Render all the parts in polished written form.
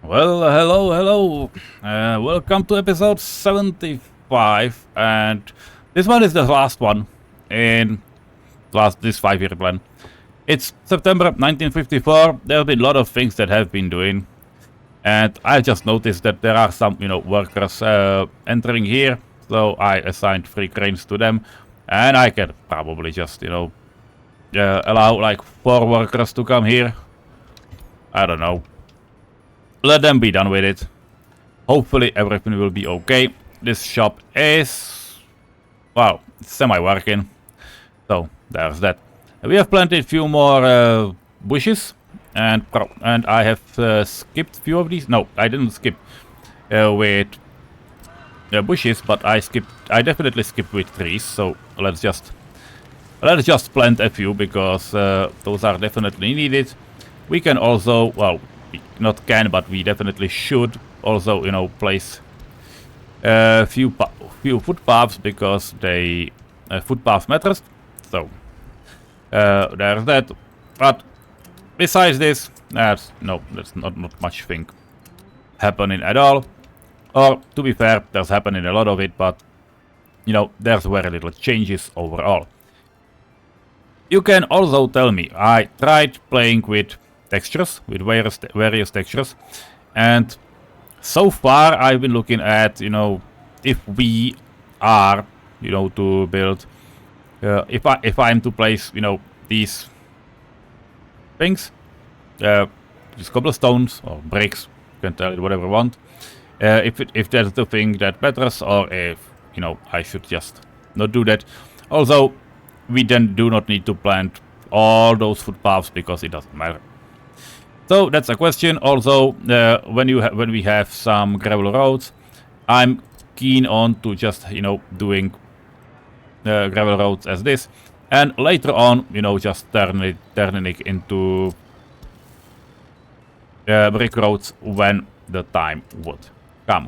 Well, hello. Welcome to episode 75, and this one is the last one in this 5-year plan. It's September 1954. There have been a lot of things that have been doing, and I just noticed that there are some, workers entering here. So I assigned 3 cranes to them, and I can probably just, allow like 4 workers to come here. I don't know. Let them be done with it. Hopefully everything will be okay. This shop is, well, semi-working. So there's that. We have planted a few more bushes, and I have skipped a few of these. No, I didn't skip with bushes, but I definitely skipped with trees. So let's just plant a few because those are definitely needed. We can also, well, not can, but we definitely should also, place a few footpaths because they footpath matters. So there's that. But besides this, there's not much thing happening at all. Or to be fair, there's happening a lot of it, but there's very little changes overall. You can also tell me, I tried playing with textures, with various textures, and so far I've been looking at, if we are, to build, if I'm to place, these things, these cobblestones or bricks, you can tell it whatever you want, if that's the thing that matters, or if, I should just not do that. Also, we then do not need to plant all those footpaths because it doesn't matter. So that's a question. Also, when we have some gravel roads, I'm keen on to just doing gravel roads as this, and later on just turning it into brick roads when the time would come.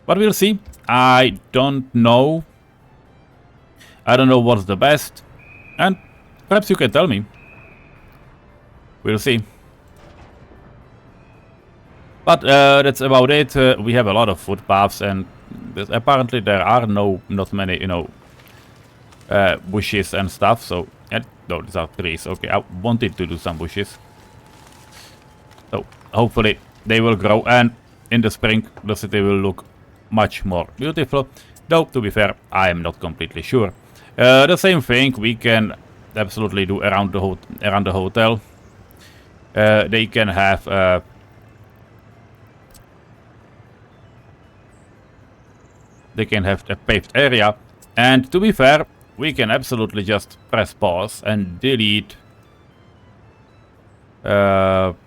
But we'll see. I don't know. I don't know what's the best, and perhaps you can tell me. We'll see. But that's about it. We have a lot of footpaths, and apparently there are not many, bushes and stuff. So, no, these are trees. Okay, I wanted to do some bushes. So hopefully they will grow, and in the spring the city will look much more beautiful. Though to be fair, I am not completely sure. The same thing we can absolutely do around the hotel. They can have. They can have a paved area, and to be fair, we can absolutely just press pause and delete some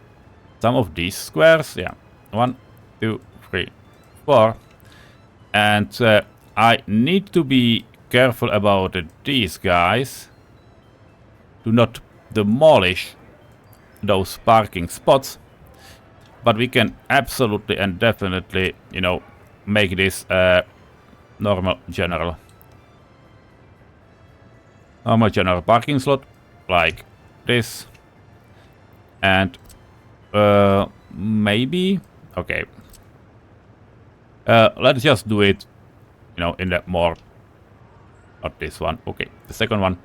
of these squares. Yeah, 1, 2, 3, 4, and I need to be careful about these guys. Do not demolish those parking spots, but we can absolutely and definitely, make this normal general parking slot like this, and maybe okay, let's just do it in the more, not this one, okay, the second one.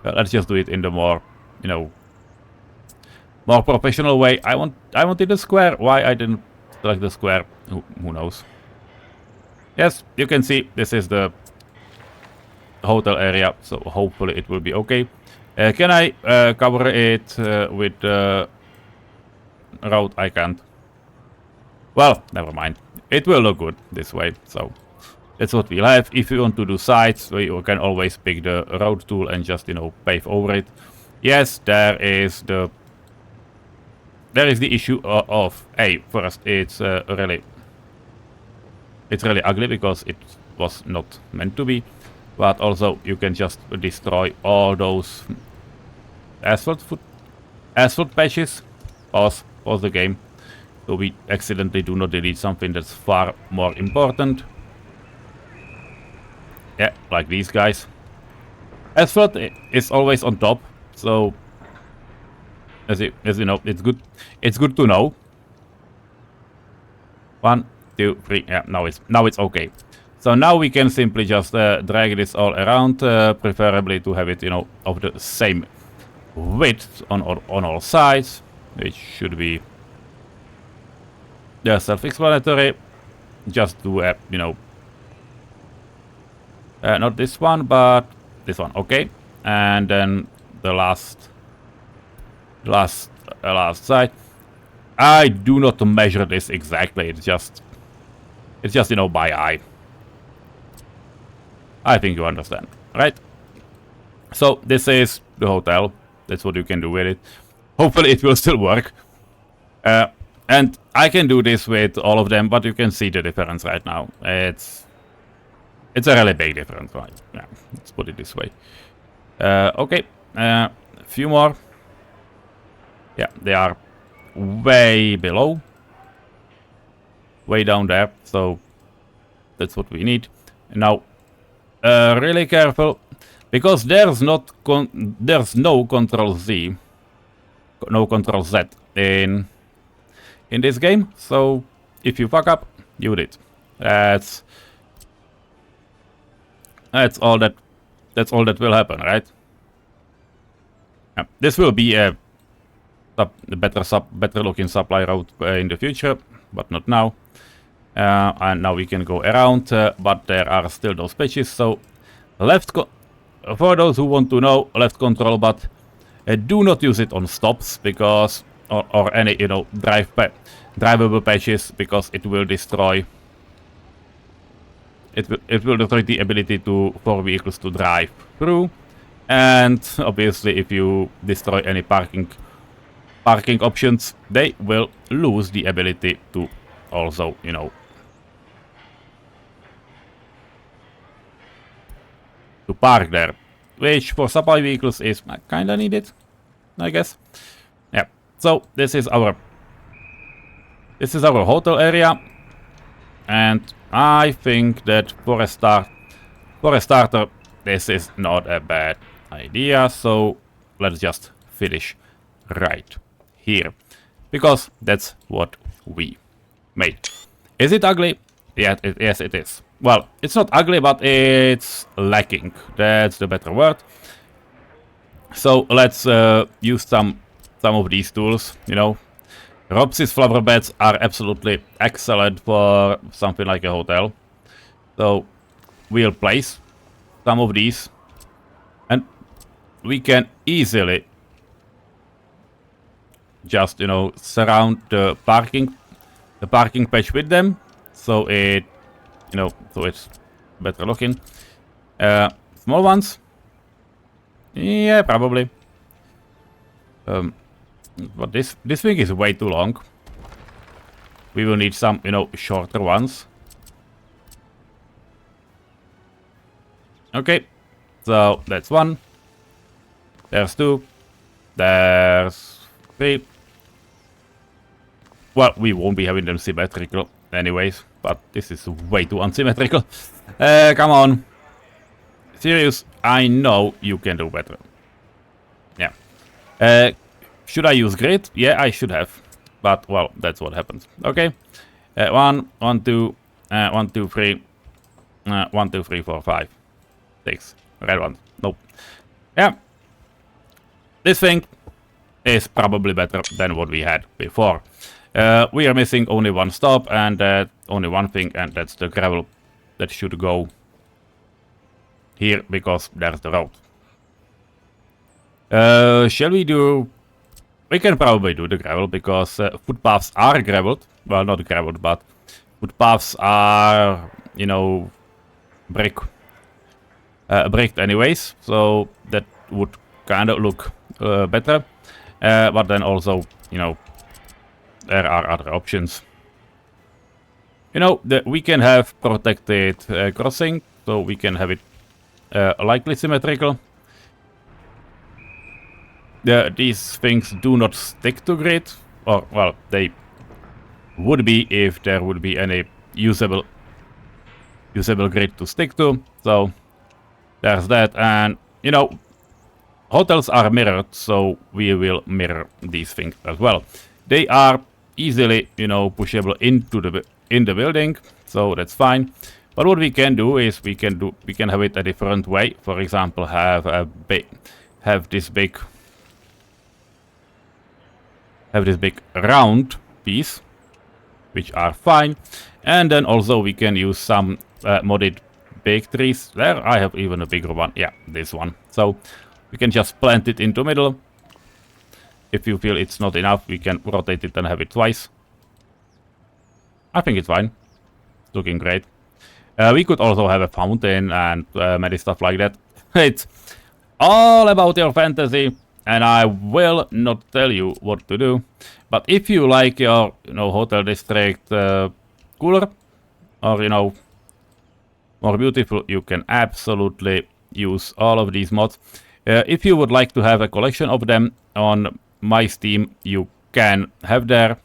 Let's just do it in the more more professional way. I wanted the square. Why I didn't select the square, who knows. Yes, you can see this is the hotel area, so hopefully it will be okay. Can I cover it with the road? I can't. Well, never mind. It will look good this way, so that's what we'll have. If you want to do sides, you can always pick the road tool and just, pave over it. Yes, there is the issue of, first, it's really ugly because it was not meant to be, but also you can just destroy all those asphalt patches. Pause the game, so we accidentally do not delete something that's far more important. Yeah, like these guys. Asphalt is always on top, so as you know, it's good to know. 1, 2, 3. Yeah, now it's okay. So now we can simply just drag this all around, preferably to have it, you know, of the same width on all sides, which should be self-explanatory. Just do a, you know, not this one, but this one. Okay, and then the last side. I do not measure this exactly. It's just you know, by eye. I think you understand, right? So this is the hotel. That's what you can do with it. Hopefully it will still work. And I can do this with all of them, but you can see the difference right now. It's a really big difference, right? Yeah, let's put it this way. Okay, a few more. Yeah, they are way below. Way down there, so that's what we need. Now, really careful, because there's no Control Z, no Control Z in this game. So if you fuck up, you did. That's all that will happen, right? Yeah, this will be a better looking supply route in the future, but not now. And now we can go around, but there are still those patches. So for those who want to know, left control, but do not use it on stops, because or any, you know, drivable patches, because it will destroy. It will destroy the ability for vehicles to drive through, and obviously if you destroy any parking options, they will lose the ability to also, you know, to park there, which for supply vehicles is kinda needed, I guess. Yeah. So this is our hotel area, and I think that for a starter, this is not a bad idea. So let's just finish right here, because that's what we made. Is it ugly? Yeah, yes, it is. Well, it's not ugly, but it's lacking. That's the better word. So let's use some of these tools. You know, Robs's flower beds are absolutely excellent for something like a hotel. So we'll place some of these, and we can easily just, you know, surround the parking patch with them, so it, you know, so it's better looking. Small ones, yeah, probably. But this thing is way too long. We will need some, you know, shorter ones. Okay, so that's one. There's two. There's three. Well, we won't be having them symmetrical anyways, but this is way too unsymmetrical. Come on. Sirius, I know you can do better. Yeah. Should I use grid? Yeah, I should have. But, well, that's what happens. Okay. 1, 1, 2, 1, 2, 3. 1, 2, 3, 4, 5. 6. Red one. Nope. Yeah. This thing is probably better than what we had before. We are missing only one stop and only one thing, and that's the gravel that should go here, because there's the road. Shall we do... We can probably do the gravel, because footpaths are graveled. Well, not graveled, but footpaths are, you know, bricked anyways, so that would kind of look better. But then also, you know, there are other options. You know, we can have protected crossing, so we can have it likely symmetrical. These things do not stick to grid, or, well, they would be if there would be any usable grid to stick to. So there's that, and, you know, hotels are mirrored, so we will mirror these things as well. They are easily, you know, pushable into in the building, so that's fine. But what we can do is we can have it a different way. For example, have this big round piece, which are fine. And then also we can use some modded big trees. There I have even a bigger one. Yeah, this one. So we can just plant it into middle. If you feel it's not enough, we can rotate it and have it twice. I think it's fine. It's looking great. We could also have a fountain and many stuff like that. It's all about your fantasy, and I will not tell you what to do. But if you like your, hotel district cooler, or more beautiful, you can absolutely use all of these mods. If you would like to have a collection of them on my Steam, you can have them.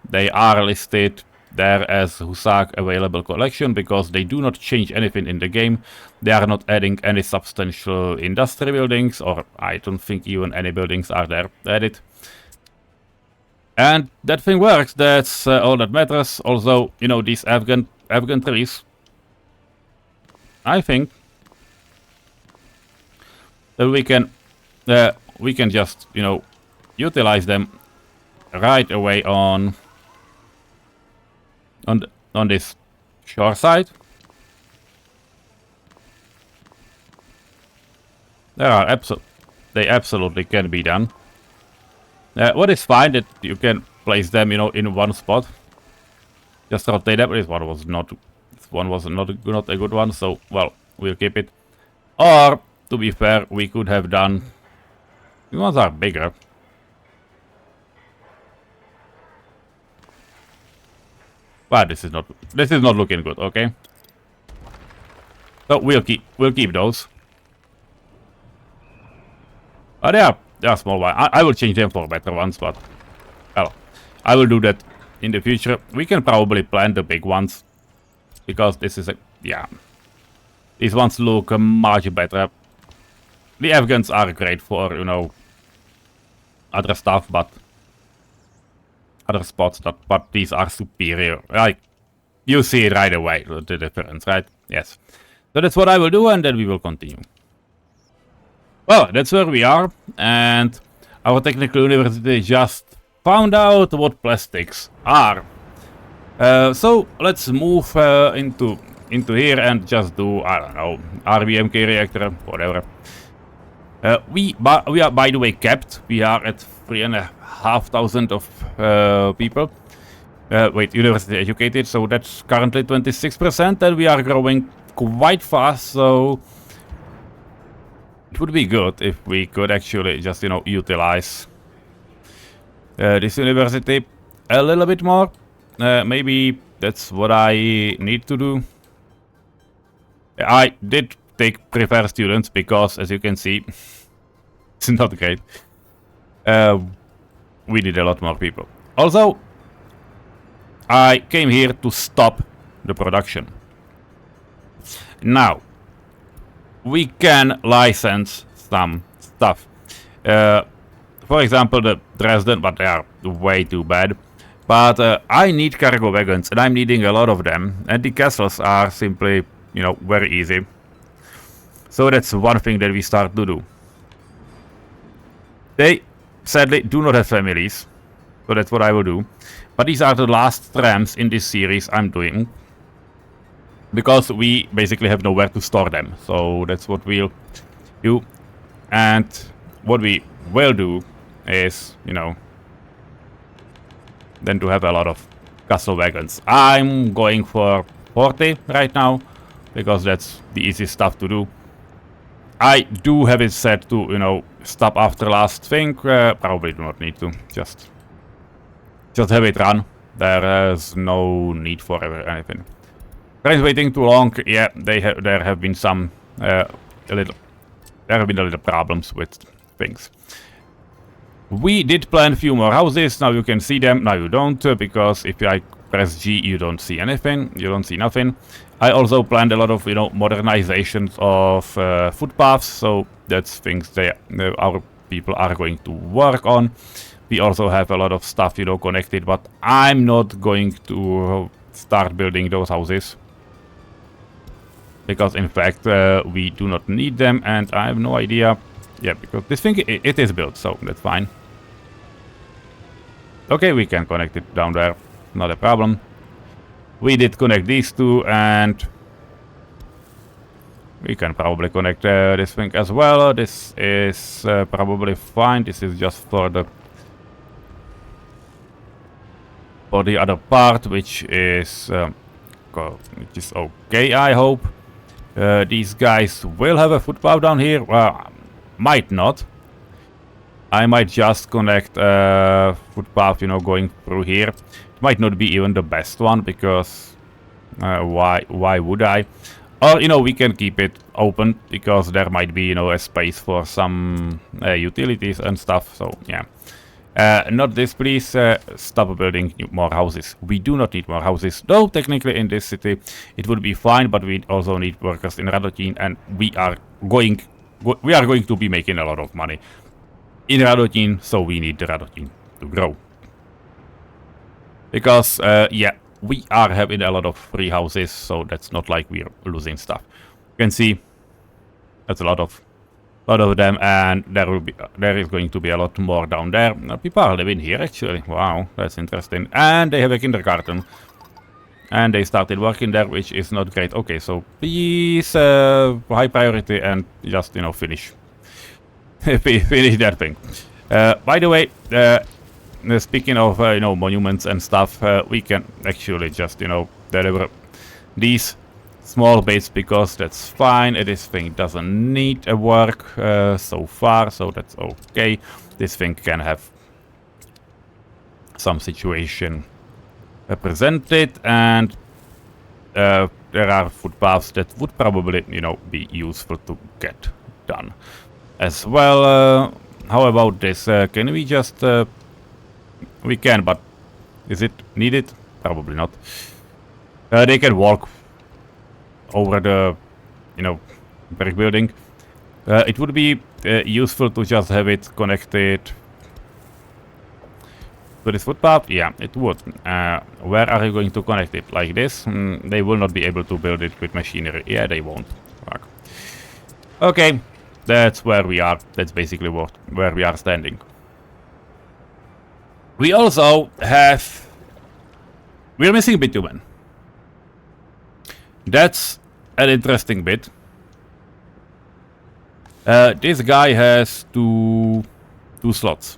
They are listed there as Husak available collection because they do not change anything in the game. They are not adding any substantial industry buildings, or I don't think even any buildings are there added. And that thing works. That's all that matters. Also, these Afghan trees, I think that we can just utilize them right away on this shore side. They absolutely can be done. What is fine that you can place them, in one spot. Just rotate them. This one was not a good one, so well, we'll keep it. Or to be fair, we could have done. These ones are bigger. But this is not looking good, okay? So we'll keep those. But they are small ones. I will change them for better ones, but well, I will do that in the future. We can probably plant the big ones because this is these ones look much better. The Afghans are great for other stuff, but other spots, but these are superior. Like, you see it right away, the difference, right? Yes. So that's what I will do, and then we will continue. Well, that's where we are, and our technical university just found out what plastics are. So let's move into here and just do, I don't know, RBMK reactor, whatever. We are, by the way, capped. We are at 3,500 of people. Wait, university educated, so that's currently 26%, and we are growing quite fast, so it would be good if we could actually just, utilize this university a little bit more. Maybe that's what I need to do. I did prefer students because, as you can see, it's not great. We need a lot more people. Also, I came here to stop the production. Now, we can license some stuff. For example, the Dresden, but they are way too bad. But I need cargo wagons, and I'm needing a lot of them. And the castles are simply, very easy. So that's one thing that we start to do. They, sadly, do not have families. So that's what I will do. But these are the last trams in this series I'm doing. Because we basically have nowhere to store them. So that's what we'll do. And what we will do is, then to have a lot of castle wagons. I'm going for 40 right now. Because that's the easiest stuff to do. I do have it set to, stop after last thing. Probably do not need to. Just have it run. There is no need for anything. Trains waiting too long. Yeah, there have been some a little problems with things. We did plan a few more houses. Now you can see them. Now you don't, because if I press G, you don't see anything. You don't see nothing. I also planned a lot of, modernizations of footpaths. So that's things our people are going to work on. we also have a lot of stuff, you know, connected, but I'm not going to start building those houses. Because in fact, we do not need them, and I have no idea. Yeah, because this thing, it is built, so that's fine. Okay, we can connect it down there, not a problem. We did connect these two, and we can probably connect this thing as well. This is probably fine. This is just for the other part, which is okay, I hope. These guys will have a footpath down here. Well, might not. I might just connect footpath, you know, going through here. It might not be even the best one, because why would I? Or, you know, we can keep it open, because there might be, you know, a space for some utilities and stuff. So, yeah. Not this, please. Stop building more houses. We do not need more houses. Though, technically, in this city, it would be fine, but we also need workers in Radotín, and we are going to be making a lot of money in Radotín, so we need the Radotín to grow. Because, yeah, we are having a lot of free houses, so that's not like we're losing stuff. You can see that's a lot of them, and there is going to be a lot more down there. People are living here, actually. Wow, that's interesting. And they have a kindergarten. And they started working there, which is not great. Okay, so please, high priority, and just, you know, finish. Finish that thing. By the way, speaking of, you know, monuments and stuff, we can actually just, you know, deliver these small bits, because that's fine. This thing doesn't need a work so far, so that's okay. This thing can have some situation represented, and there are footpaths that would probably, you know, be useful to get done as well. How about this? Can we just... we can, but is it needed? Probably not. They can walk over the, you know, brick building. It would be useful to just have it connected to this footpath. Yeah, it would. Where are you going to connect it? Like this? They will not be able to build it with machinery. Yeah, they won't. Fuck. Okay, that's where we are. That's basically where we are standing. We also have... we're missing bitumen. That's an interesting bit. This guy has two slots.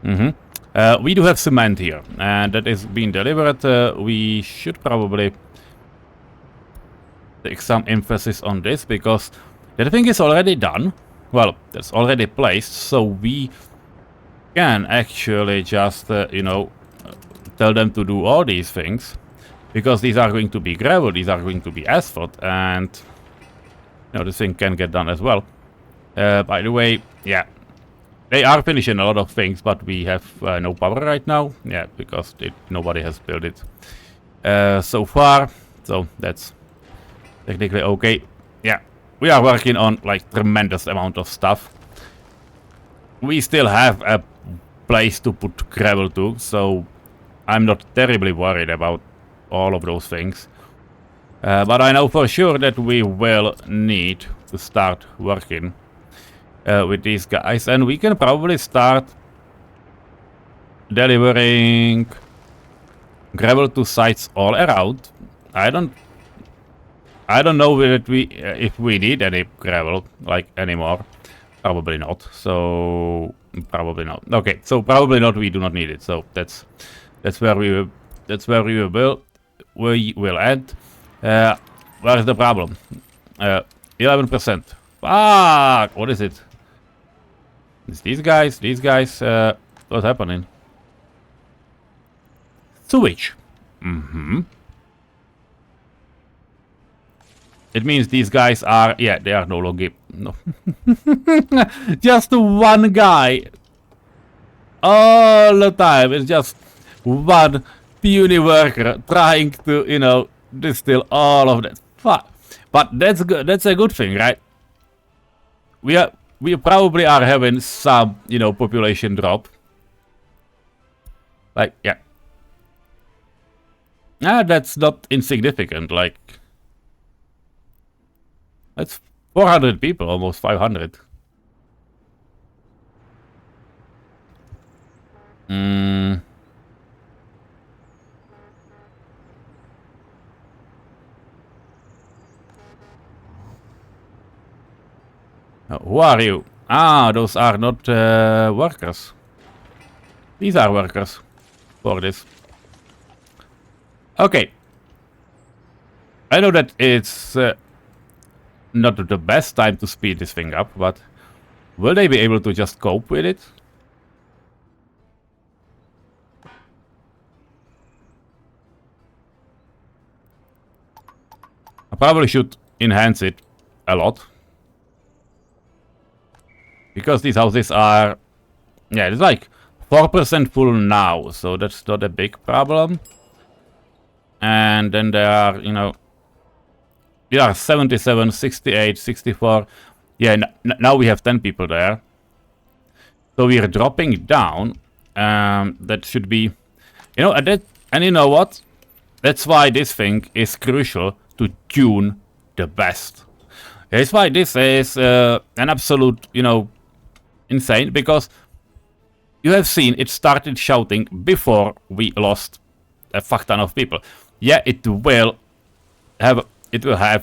We do have cement here, and that is being delivered. We should probably take some emphasis on this, because that thing is already done. Well, that's already placed, so we can actually just, you know, tell them to do all these things. Because these are going to be gravel, these are going to be asphalt, and, you know, this thing can get done as well. By the way, yeah, they are finishing a lot of things, but we have no power right now. Yeah, because nobody has built it so far, so that's technically okay. Yeah, we are working on, like, tremendous amount of stuff. We still have a place to put gravel to, so I'm not terribly worried about all of those things. But I know for sure that we will need to start working with these guys, and we can probably start delivering gravel to sites all around. I don't know if we need any gravel, like, anymore. Probably not. So probably not. Okay, so probably not. We do not need it. So that's where we will end. Where is the problem? 11%. Fuck! What is it? It's these guys. What's happening? Switch. It means these guys are, yeah, they are no longer, no. Just one guy. All the time. It's just one puny worker trying to, you know, distill all of that. Fuck. But that's good. That's a good thing, right? we probably are having some, you know, population drop. Like, yeah. Ah, that's not insignificant. Like, that's 400 people, almost 500. Who are you? Ah, those are not workers. These are workers for this. Okay. I know that it's not the best time to speed this thing up, but will they be able to just cope with it? I probably should enhance it a lot. Because these houses are... Yeah, it's like 4% full now, so that's not a big problem. And then there are, you know... Yeah, 77, 68, 64. Yeah, now we have 10 people there. So we are dropping down. That should be... You know, and you know what? That's why this thing is crucial to tune the best. That's why this is an absolute, you know, insane. Because you have seen it started shouting before we lost a fuck ton of people. Yeah, it will have,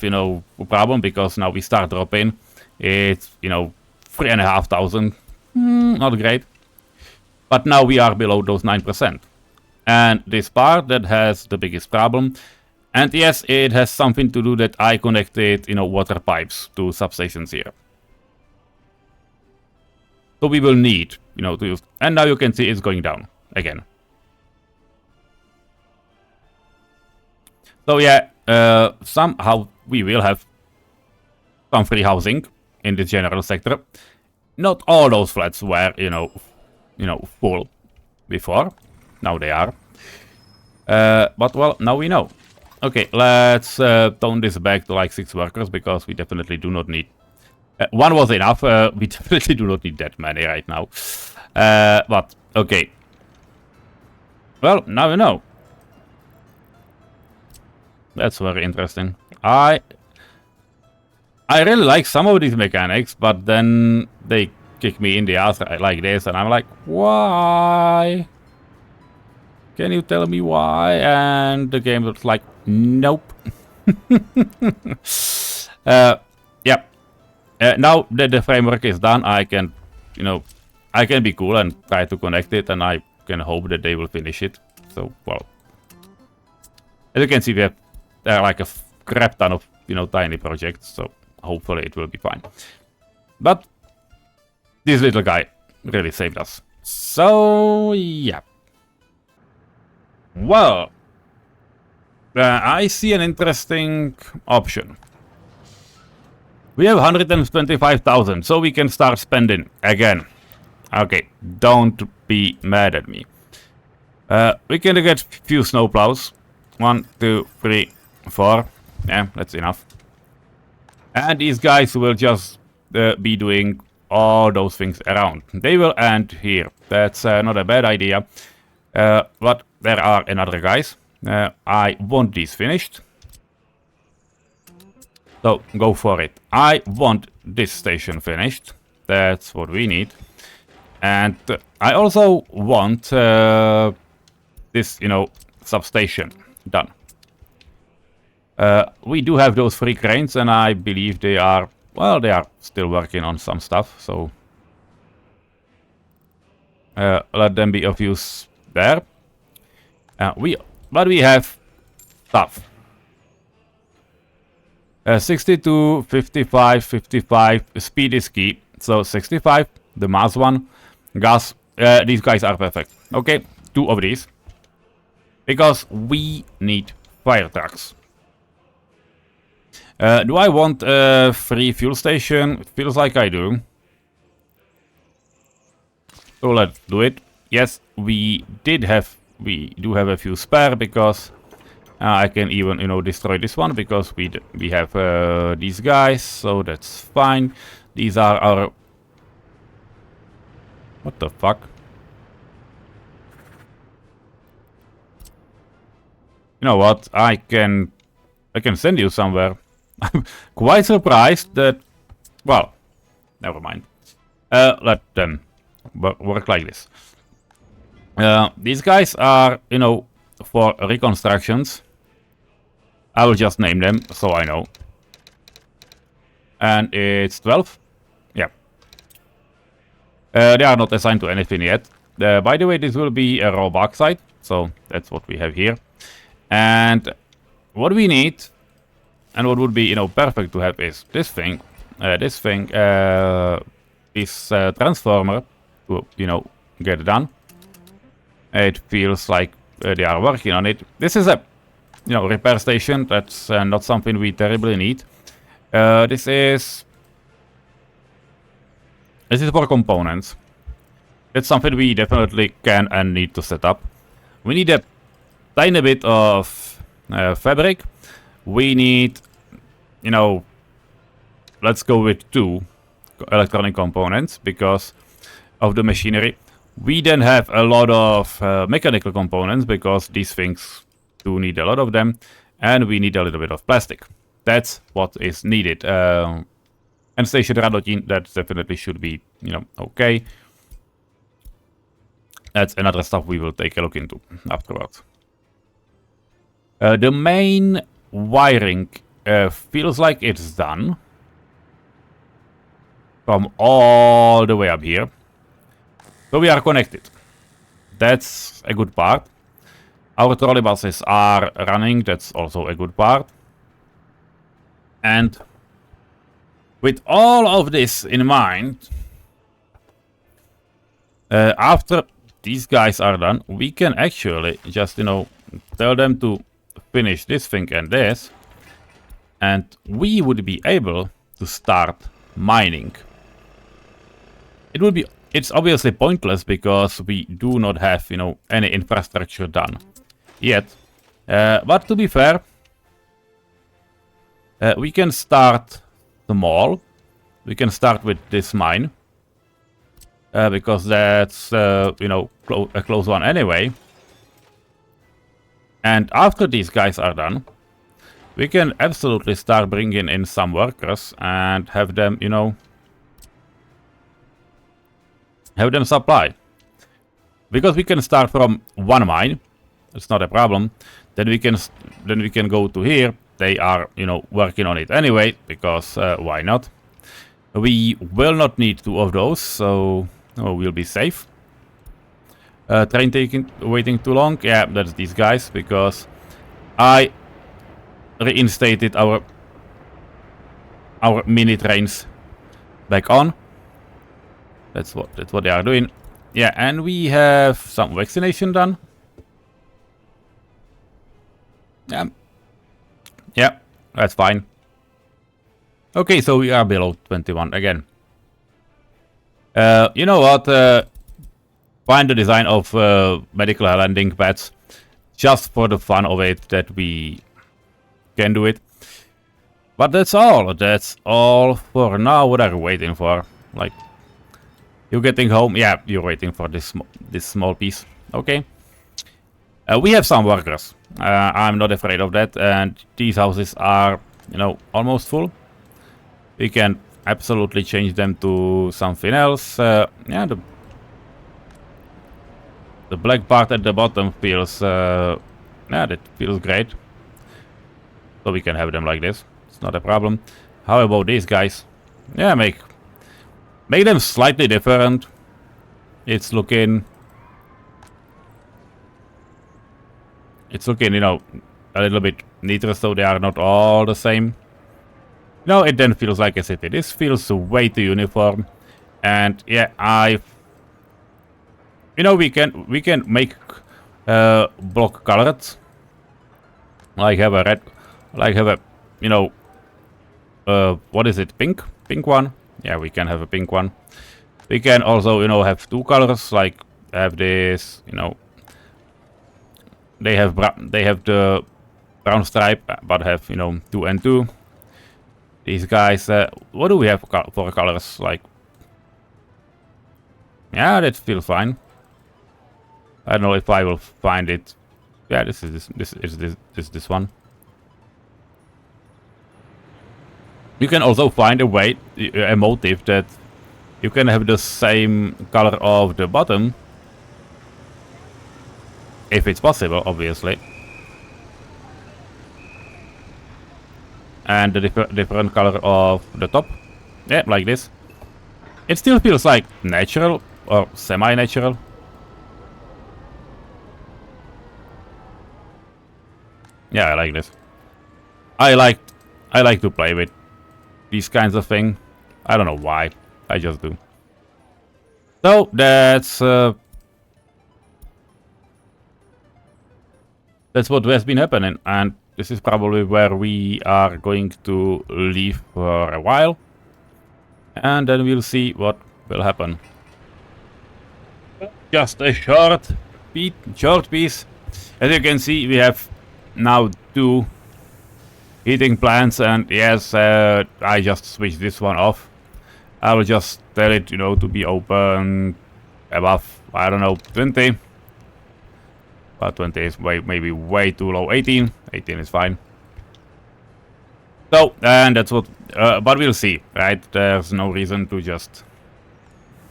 you know, a problem because now we start dropping. It's, you know, 3,500. Not great. But now we are below those 9%. And this part that has the biggest problem. And yes, it has something to do that I connected, you know, water pipes to substations here. So we will need, you know, to use... And now you can see it's going down again. So yeah, somehow we will have some free housing in the general sector. Not all those flats were, you know, full before. Now they are. But well, now we know. Okay, let's tone this back to like 6 workers because we definitely do not need... one was enough. We definitely do not need that many right now. But okay. Well, now you know. That's very interesting. I really like some of these mechanics, but then they kick me in the ass like this, and I'm like, why? Can you tell me why? And the game was like, nope. Yeah. Now that the framework is done, I can, you know, I can be cool and try to connect it, and I can hope that they will finish it. So, well, as you can see, there are like a crap ton of, you know, tiny projects. So hopefully it will be fine. But this little guy really saved us. So yeah. Well, I see an interesting option. We have 125,000, so we can start spending again. Okay, don't be mad at me. We can get a few snowplows. 1, 2, 3, 4. Yeah, that's enough. And these guys will just be doing all those things around. They will end here. That's not a bad idea. But there are another guys. I want these finished. So go for it. I want this station finished. That's what we need. And I also want this, you know, substation done. We do have those 3 cranes, and I believe they are, well, they are still working on some stuff. So let them be of use there. But we have stuff. 62, 55, 55. Speed is key. So 65, the mass one. Gas. These guys are perfect. Okay, 2 of these. Because we need fire trucks. Do I want a free fuel station? It feels like I do. So let's do it. Yes, we do have a few spare because I can even, you know, destroy this one because we have these guys, so that's fine. These are our What the fuck? You know what? I can send you somewhere. I'm quite surprised that... Well, never mind. Let them work like this. These guys are, you know, for reconstructions. I will just name them so I know. And it's 12. Yeah. They are not assigned to anything yet. By the way, this will be a raw bauxite. So that's what we have here. And what we need, and what would be, you know, perfect to have is this thing. This transformer to, you know, get it done. It feels like they are working on it. This is a, you know, repair station. That's not something we terribly need. This is for components. It's something we definitely can and need to set up. We need a tiny bit of fabric. We need, you know, let's go with 2 electronic components because of the machinery. We then have a lot of mechanical components because these things do need a lot of them, and we need a little bit of plastic. That's what is needed. And station radiotin, that definitely should be, you know, okay. That's another stuff we will take a look into afterwards. The main wiring feels like it's done. From all the way up here. So we are connected. That's a good part. Our trolley buses are running. That's also a good part. And with all of this in mind, after these guys are done, we can actually just, you know, tell them to finish this thing and this. And we would be able to start mining. It's obviously pointless because we do not have, you know, any infrastructure done yet. But to be fair, we can start small. We can start with this mine. Because that's, you know, a close one anyway. And after these guys are done, we can absolutely start bringing in some workers and have them, you know, have them supply. Because we can start from one mine, it's not a problem. Then we can go to here. They are, you know, working on it anyway, because why not? We will not need 2 of those, so we'll be safe. Train waiting too long? Yeah, that's these guys, because I reinstated our mini trains back on. That's what they are doing. Yeah, and we have some vaccination done. Yeah, that's fine. Okay, so we are below 21 again. You know what? Find the design of medical landing pads just for the fun of it that we can do it. But that's all. That's all for now. What are you waiting for? Like, you getting home? Yeah, you're waiting for this small piece. Okay. We have some workers. I'm not afraid of that. And these houses are, you know, almost full. We can absolutely change them to something else. Yeah, the black part at the bottom feels, yeah, that feels great. So we can have them like this. It's not a problem. How about these guys? Yeah, make them slightly different. It's looking, you know, a little bit neater, so they are not all the same. No, it then feels like a city. This feels way too uniform. And yeah, you know, we can make block colored. Like have a red, like have a, you know, what is it? Pink one. Yeah, we can have a pink one. We can also, you know, have 2 colors. Like have this, you know. They have the brown stripe, but have, you know, 2 and 2. These guys, what do we have for colors? Like, Yeah, that's still fine. I don't know if I will find it. Yeah, this is this one. You can also find a way, a motive that you can have the same color of the bottom, if it's possible, obviously, and the different color of the top. Yeah, like this. It still feels like natural or semi-natural. Yeah, I like this. I like to play with these kinds of things. I don't know why. I just do. So that's what has been happening, and this is probably where we are going to leave for a while, and then we'll see what will happen. Just a short piece. As you can see, we have now 2 heating plants, and yes, I just switched this one off. I will just tell it, you know, to be open above, I don't know, 20. But 20 is maybe way too low. 18 is fine. So, and that's what, but we'll see, right? There's no reason to just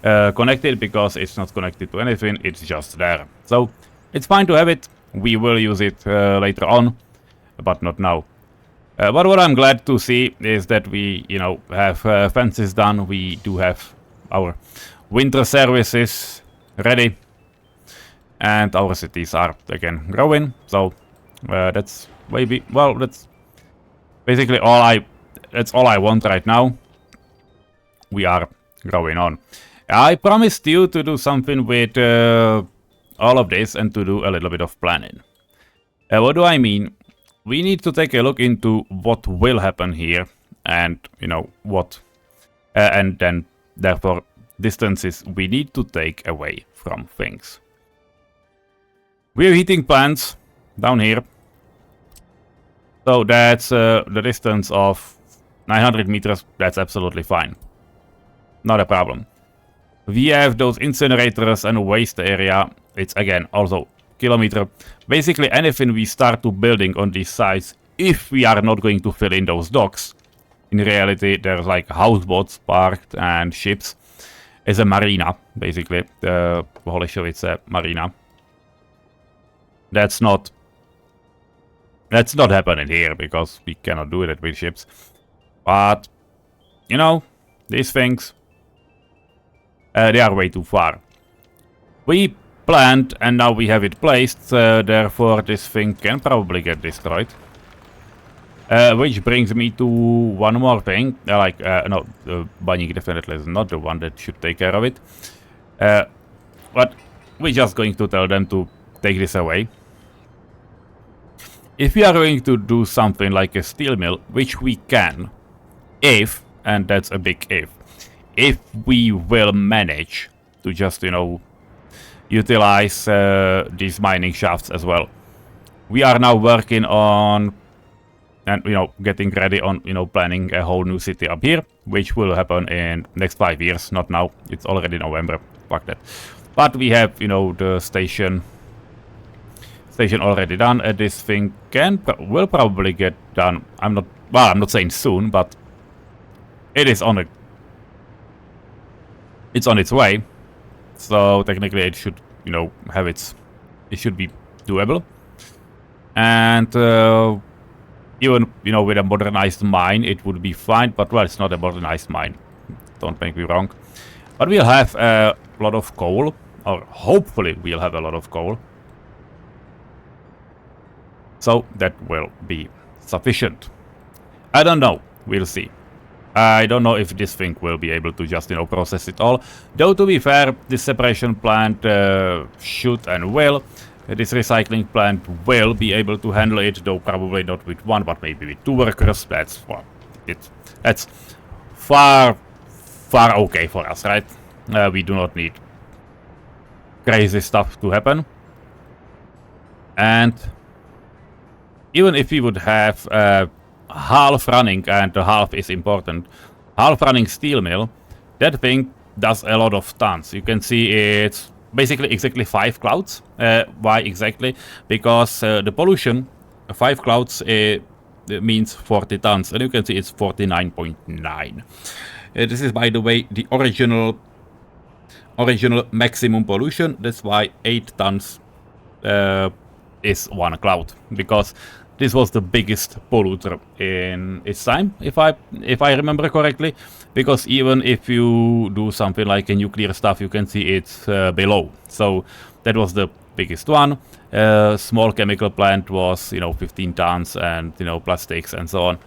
connect it, because it's not connected to anything, it's just there. So, it's fine to have it. We will use it later on, but not now. But what I'm glad to see is that we, you know, have fences done. We do have our winter services ready, and our cities are again growing. So that's maybe, well, that's basically that's all I want right now. We are growing on. I promised you to do something with all of this and to do a little bit of planning. What do I mean? We need to take a look into what will happen here, and you know what, and then therefore distances we need to take away from things. We're heating plants down here, so that's the distance of 900 meters. That's absolutely fine, not a problem. We have those incinerators and waste area. It's again also kilometer. Basically anything we start to building on these sites, if we are not going to fill in those docks, in reality there's like houseboats parked and ships, is a marina, basically. The Holy show, it's a marina. That's not happening here, because we cannot do it with ships. But, you know, these things, they are way too far. We planned, and now we have it placed, therefore this thing can probably get destroyed. Which brings me to one more thing. No, Bunny definitely is not the one that should take care of it. But we're just going to tell them to take this away. If we are going to do something like a steel mill, which we can, if, and that's a big if we will manage to just, you know, utilize these mining shafts as well. We are now working on, and you know, getting ready on, you know, planning a whole new city up here, which will happen in next 5 years, not now. It's already November, fuck that. But we have, you know, the station already done. This thing will probably get done. I'm not saying soon, but it is on it's on its way. So technically it should, you know, it should be doable. And even, you know, with a modernized mine it would be fine, but well, it's not a modernized mine, don't make me wrong. But we'll have a lot of coal, or hopefully we'll have a lot of coal. So that will be sufficient. I don't know, we'll see. I don't know if this thing will be able to just, you know, process it all. Though, to be fair, this separation plant should and will. This recycling plant will be able to handle it, though probably not with 1, but maybe with 2 workers. That's, well, that's far okay for us, right? We do not need crazy stuff to happen. And even if we would have half running, and the half is important, half running steel mill, that thing does a lot of tons. You can see it's basically exactly 5 clouds. Why exactly? Because the pollution, 5 clouds means 40 tons, and you can see it's 49.9. This is, by the way, the original maximum pollution. That's why 8 tons is 1 cloud, because this was the biggest polluter in its time, if I remember correctly. Because even if you do something like a nuclear stuff, you can see it's below. So that was the biggest one. Small chemical plant was 15 tons, and plastics and so on.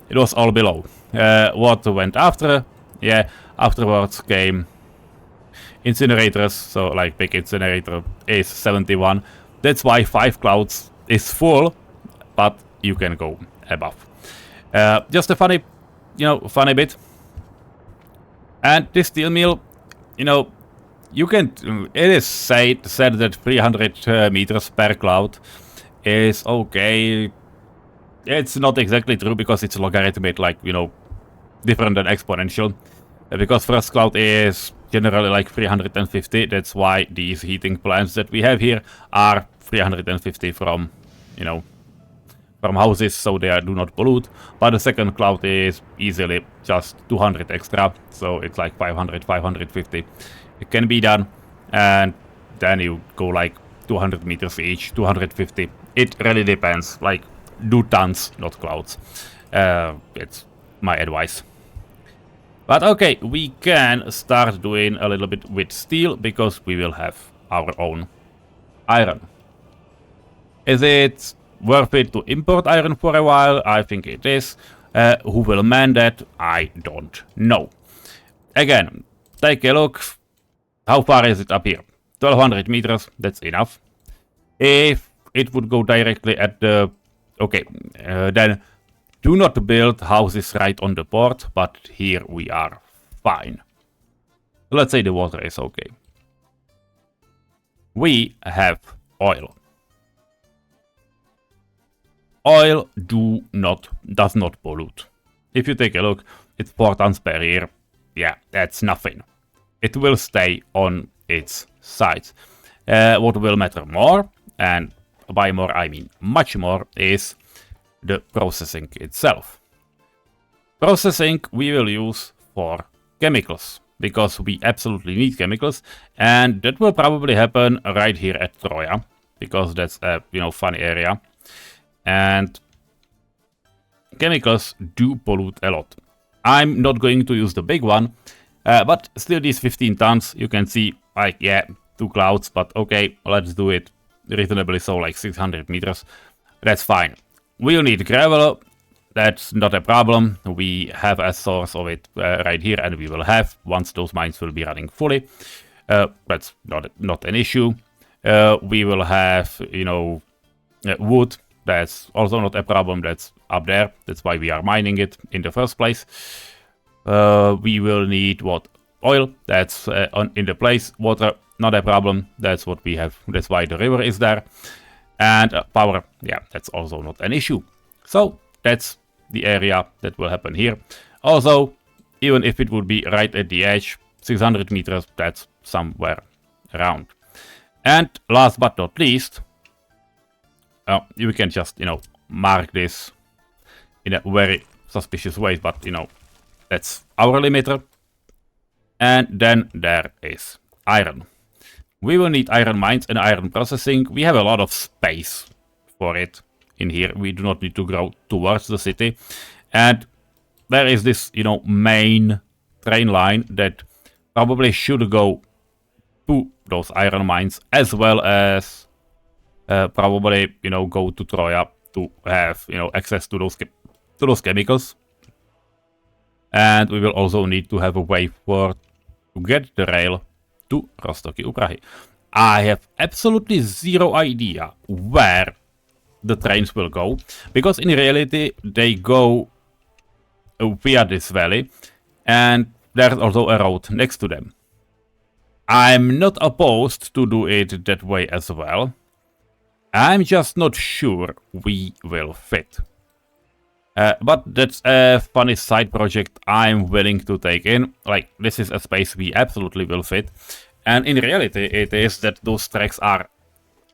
It was all below. What went after? Yeah, afterwards came incinerators. So like big incinerator is 71. That's why 5 clouds is full, but you can go above. Just a funny bit. And this steel mill, you can. It is said that 300 meters per cloud is okay. It's not exactly true, because it's logarithmic, like different than exponential. Because first cloud is generally like 350. That's why these heating plants that we have here are 350 from from houses, so they do not pollute. But the second cloud is easily just 200 extra, so it's like 500, 550. It can be done, and then you go like 200 meters each, 250. It really depends. Like, do tons, not clouds. It's my advice. But okay, we can start doing a little bit with steel, because we will have our own iron. Is it worth it to import iron for a while? I think it is. Who will man that? I don't know. Again, take a look. How far is it up here? 1200 meters, that's enough. If it would go directly at the... Okay, then do not build houses right on the port, but here we are fine. Let's say the water is okay. We have oil. Oil does not pollute. If you take a look, it's 4 tons per year. Yeah, that's nothing. It will stay on its sides. What will matter more, and by more I mean much more, is the processing itself. Processing we will use for chemicals, because we absolutely need chemicals, and that will probably happen right here at Troja, because that's a fun area. And chemicals do pollute a lot. I'm not going to use the big one, but still these 15 tons, you can see, like, yeah, 2 clouds, but okay, let's do it reasonably, so like 600 meters. That's fine. We'll need gravel, that's not a problem. We have a source of it right here, and we will have, once those mines will be running fully. That's not an issue. We will have, wood. That's also not a problem. That's up there. That's why we are mining it in the first place. We will need what? Oil. That's in the place. Water, not a problem. That's what we have. That's why the river is there. And power, yeah, that's also not an issue. So that's the area that will happen here. Also, even if it would be right at the edge, 600 meters, that's somewhere around. And last but not least, you can just, mark this in a very suspicious way, but, that's our limiter. And then there is iron. We will need iron mines and iron processing. We have a lot of space for it in here. We do not need to grow towards the city. And there is this, main train line that probably should go to those iron mines, as well as probably, go to Troja to have, access to those chemicals. And we will also need to have a way to get the rail to Rostoki u Prahy. I have absolutely zero idea where the trains will go, because in reality they go via this valley, and there's also a road next to them. I'm not opposed to do it that way as well. I'm just not sure we will fit. But that's a funny side project I'm willing to take in. Like, this is a space we absolutely will fit. And in reality, it is that those tracks are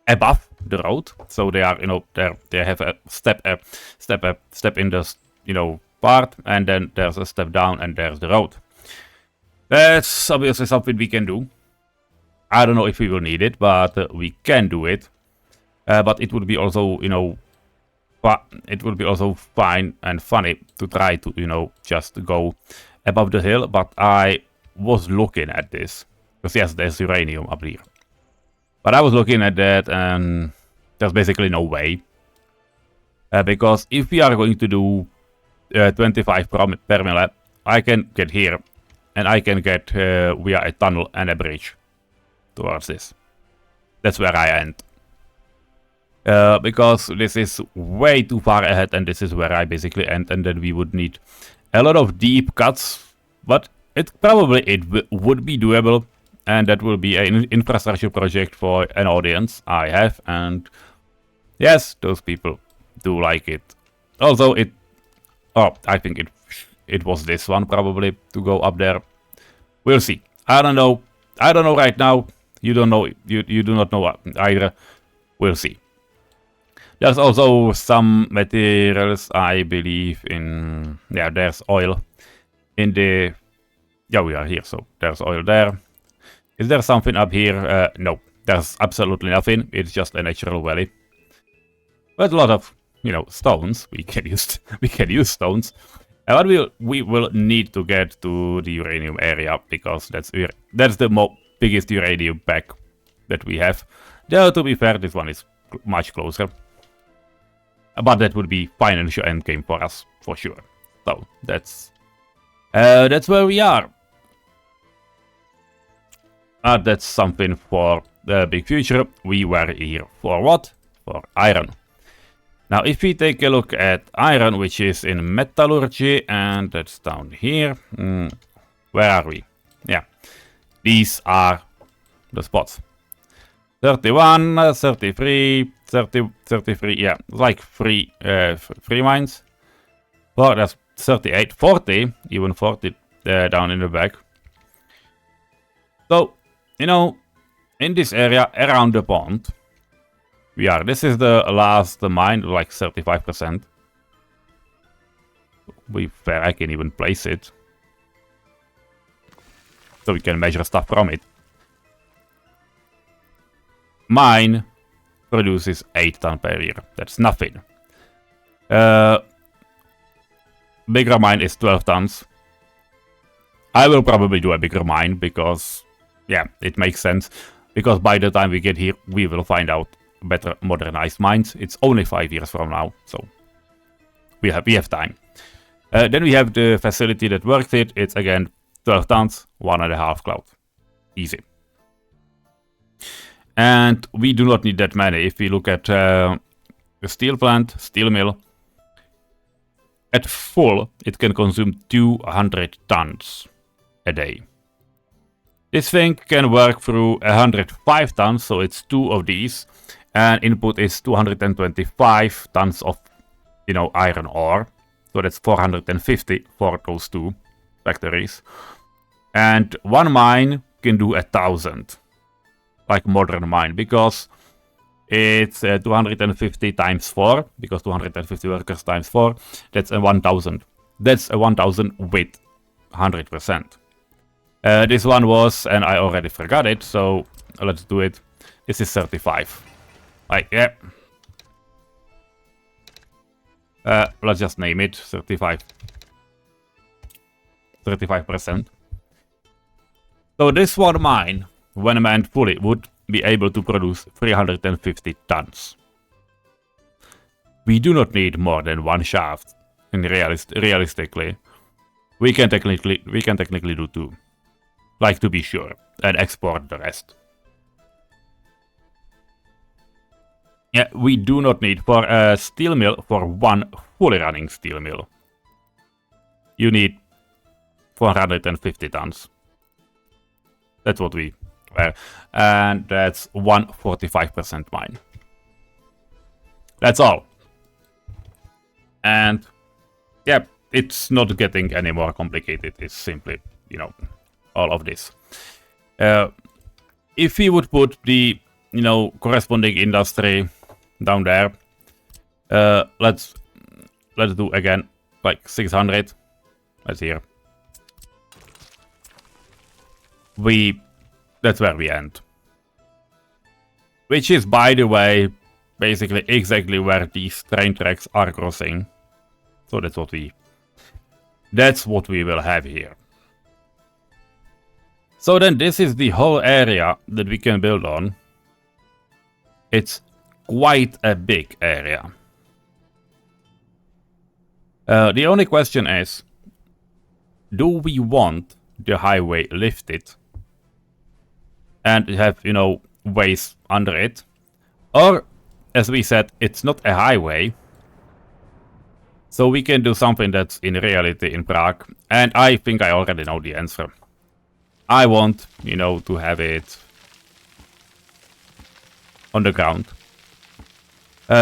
above the road. So they are, you know, they have a step in the, you know, part. And then there's a step down and there's the road. That's obviously something we can do. I don't know if we will need it, but we can do it. But it would be also, you know, it would be also fine and funny to try to, you know, just go above the hill. But I was looking at this. Because yes, there's uranium up here. But I was looking at that and there's basically no way. Because if we are going to do 25 per mille, I can get here. And I can get via a tunnel and a bridge towards this. That's where I end. Because this is way too far ahead and this is where I basically end, and then we would need a lot of deep cuts, but it would be doable, and that will be an infrastructure project for an audience I have, and yes, those people do like it. Also, I think it was this one probably to go up there. We'll see. I don't know right now. You don't know. You do not know either. We'll see. There's also some materials, I believe, in... Yeah, there's oil in the... Yeah, we are here, so there's oil there. Is there something up here? No, there's absolutely nothing. It's just a natural valley. But a lot of, you know, stones. We can use stones. But we will need to get to the uranium area, because that's the biggest uranium pack that we have. Though, to be fair, this one is much closer. But that would be financial endgame for us, for sure. So, that's where we are. That's something for the big future. We were here for what? For iron. Now, if we take a look at iron, which is in metallurgy, and that's down here. Where are we? Yeah. These are the spots. 31, 33, 30, 33, yeah, like three mines. Well, that's 38, 40, even 40 down in the back. So, you know, in this area around the pond, this is the last mine, like 35%. Where I can even place it. So we can measure stuff from it. Mine produces 8 tons per year. That's nothing. Bigger mine is 12 tons. I will probably do a bigger mine because, yeah, it makes sense. Because by the time we get here, we will find out better modernized mines. It's only 5 years from now, so we have time. Then we have the facility that works it. It's again 12 tons, 1.5 cloud. Easy. And we do not need that many. If we look at the steel plant, steel mill, at full, it can consume 200 tons a day. This thing can work through 105 tons, so it's 2 of these. And input is 225 tons of, you know, iron ore. So that's 450 for those 2 factories. And one mine can do 1,000. Like modern mine, because it's 250 times 4, because 250 workers times 4, that's a 1,000. That's a 1,000 with 100%. This one was, and I already forgot it, so let's do it. This is 35. Like, yeah. Let's just name it 35. 35%. So this one mine, when manned fully, would be able to produce 350 tons. We do not need more than 1 shaft. And realistically, we can technically do 2. Like, to be sure, and export the rest. Yeah, we do not need for a steel mill, for 1 fully running steel mill. You need 450 tons. That's what we were. And that's 145% mine. That's all. And yeah, it's not getting any more complicated. It's simply, you know, all of this. If we would put the, you know, corresponding industry down there, let's do again like 600. Let's hear. That's where we end. Which is, by the way, basically exactly where these train tracks are crossing. So that's what we will have here. So then this is the whole area that we can build on. It's quite a big area. The only question is, do we want the highway lifted and have, you know, ways under it? Or, as we said, it's not a highway, so we can do something that's in reality in Prague, and I think I already know the answer. I want, you know, to have it on the ground.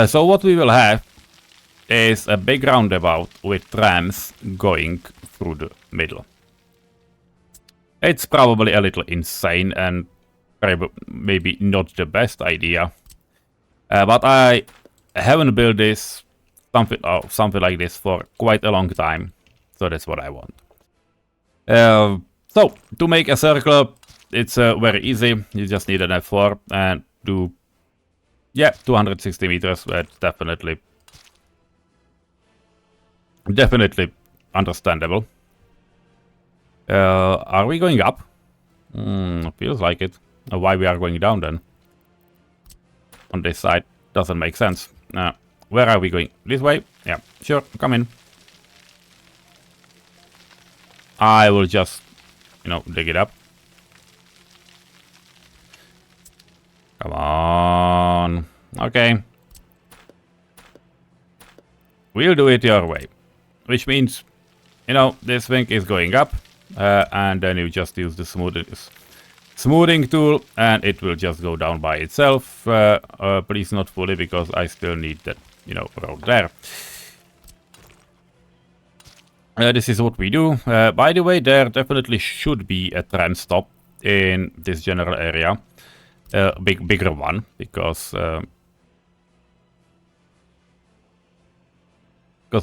So what we will have is a big roundabout with trams going through the middle. It's probably a little insane and maybe not the best idea, but I haven't built this something like this for quite a long time, so that's what I want. So to make a circle, it's very easy. You just need an F4 and do 260 meters. That's definitely understandable. Are we going up? Feels like it. Why we are going down then? On this side doesn't make sense. Where are we going? This way? Yeah, sure, come in. I will just, you know, dig it up. Come on. Okay. We'll do it your way. Which means, you know, this thing is going up. And then you just use the smoothing tool and it will just go down by itself. Please not fully, because I still need that, you know, road there. This is what we do. By the way, there definitely should be a tram stop in this general area. Bigger one, because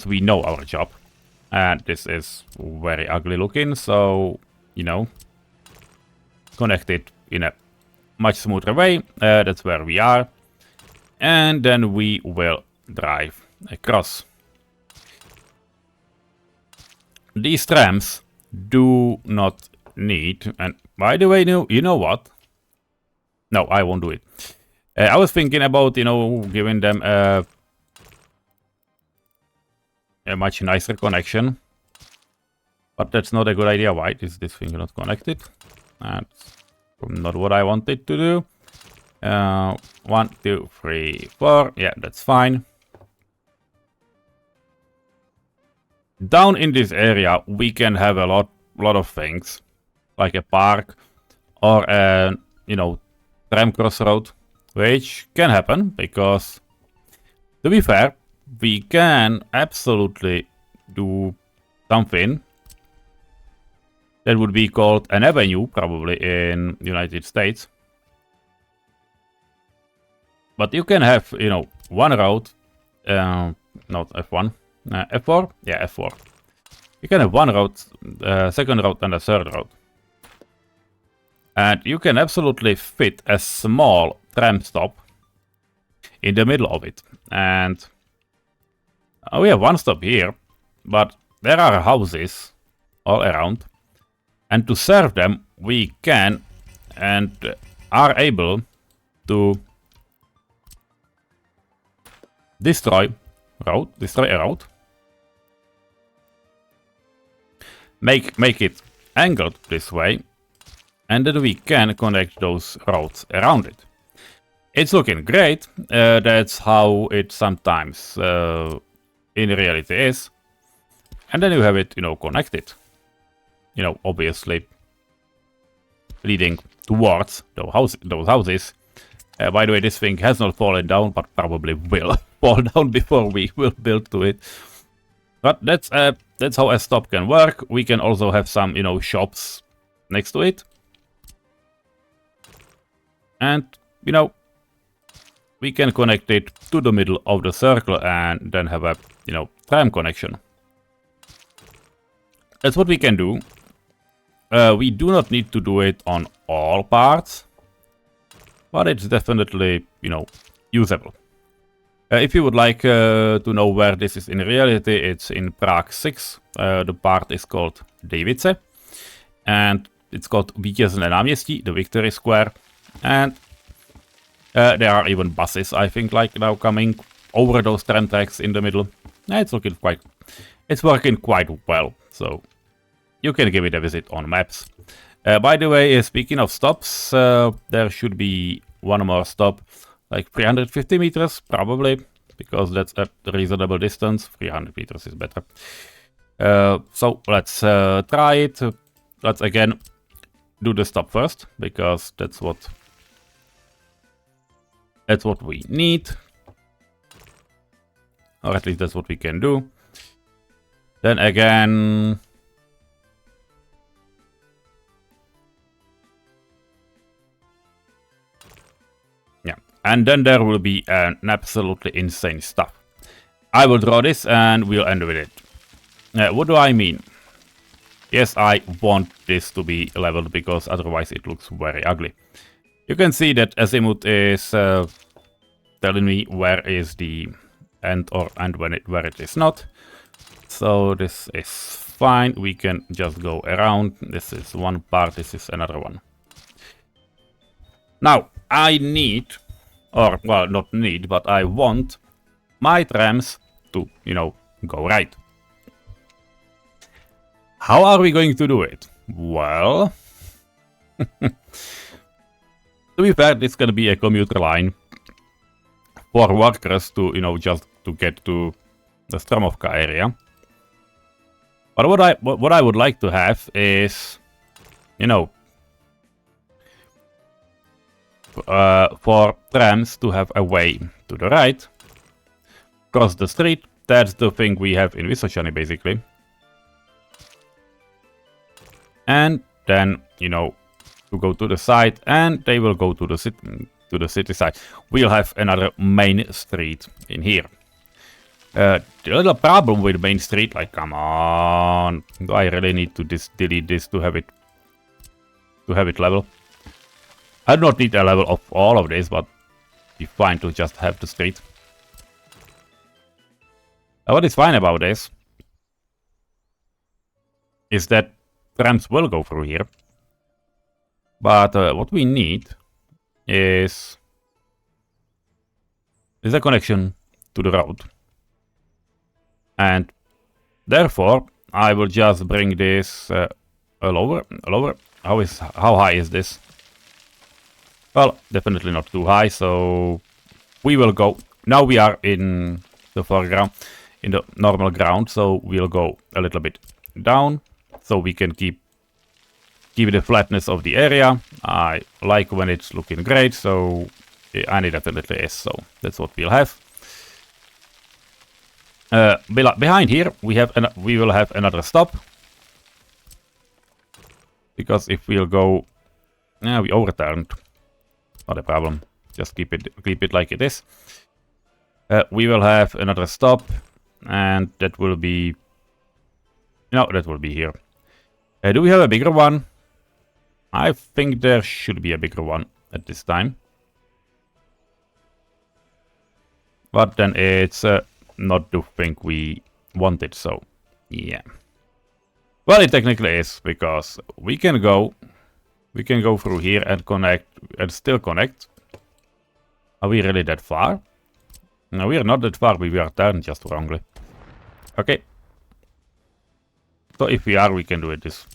we know our job. And this is very ugly looking, so, you know, connect it in a much smoother way. That's where we are. And then we will drive across. These trams do not need, and by the way, you know what? No, I won't do it. I was thinking about, you know, giving them a much nicer connection, but that's not a good idea. Why is this thing not connected? That's not what I wanted to do. 1, 2, 3, 4. Yeah, that's fine. Down in this area, we can have a lot of things, like a park or a, you know, tram crossroad, which can happen because, to be fair, we can absolutely do something that would be called an avenue, probably in United States. But you can have, you know, one road, not F1, F4? Yeah, F4. You can have one road, second road, and a third road. And you can absolutely fit a small tram stop in the middle of it. And we have one stop here, but there are houses all around. And to serve them, we can and are able to destroy a road. Make it angled this way, and then we can connect those roads around it. It's looking great. That's how it sometimes in reality is. And then you have it, you know, connected. You know, obviously leading towards those houses. By the way, this thing has not fallen down, but probably will fall down before we will build to it. But that's how a stop can work. We can also have some, you know, shops next to it. And, you know, we can connect it to the middle of the circle and then have a, you know, tram connection. That's what we can do. We do not need to do it on all parts, but it's definitely, you know, usable. If you would like to know where this is in reality, it's in Prague 6. The part is called Davice, and it's called Vítězné náměstí, the Victory Square, and there are even buses, I think, like now coming over those tram tracks in the middle. It's working quite well, so you can give it a visit on maps. By the way, speaking of stops, there should be one more stop, like 350 meters, probably, because that's a reasonable distance. 300 meters is better. So let's try it. Let's again do the stop first, because that's what we need. Or at least that's what we can do. Then again, yeah, and then there will be an absolutely insane stuff. I will draw this and we'll end with it. What do I mean? Yes, I want this to be leveled because otherwise it looks very ugly. You can see that Azimuth is telling me where is the end and where it is not. So this is fine. We can just go around. This is one part. This is another one. Now I need, or well, not need, but I want my trams to, you know, go right. How are we going to do it? Well, to be fair, this can be a commuter line for workers to, you know, just to get to the Stromovka area. But what I would like to have is, you know, for trams to have a way to the right, cross the street. That's the thing we have in Vysočany, basically. And then, you know, to go to the side, and they will go to the city side. We'll have another main street in here. The little problem with Main Street, like, come on, do I really need to delete this to have it level? I do not need a level of all of this, but it'd be fine to just have the street. What is fine about this is that trams will go through here, but what we need is a connection to the road. And therefore, I will just bring this lower. How high is this? Well, definitely not too high, so we will go. Now we are in the foreground, in the normal ground, so we'll go a little bit down, so we can keep the flatness of the area. I like when it's looking great, so and it definitely is, so that's what we'll have. Behind here, we will have another stop, because if we'll go, we overturned. Not a problem. Just keep it like it is. We will have another stop, and that will be, that will be here. Do we have a bigger one? I think there should be a bigger one at this time, but then it's not the thing we wanted, so yeah. Well, it technically is, because we can go through here and connect, and still connect. Are we really that far? No, we are not that far, we are turned just wrongly. Okay. So if we are, we can do it this.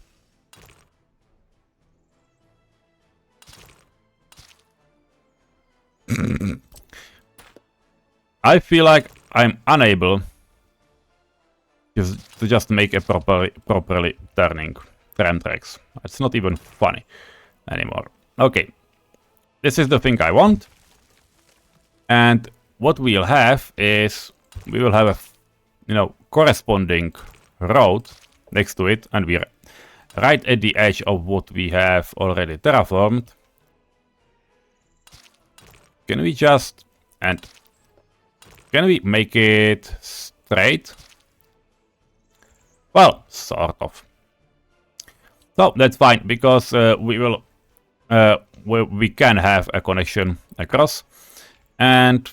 I feel like I'm unable to just make a properly turning tram tracks. It's not even funny anymore. Okay, this is the thing I want, and what we'll have is we will have corresponding road next to it, and we're right at the edge of what we have already terraformed. Can we just, and can we make it straight? Well, sort of. So that's fine, because we can have a connection across, and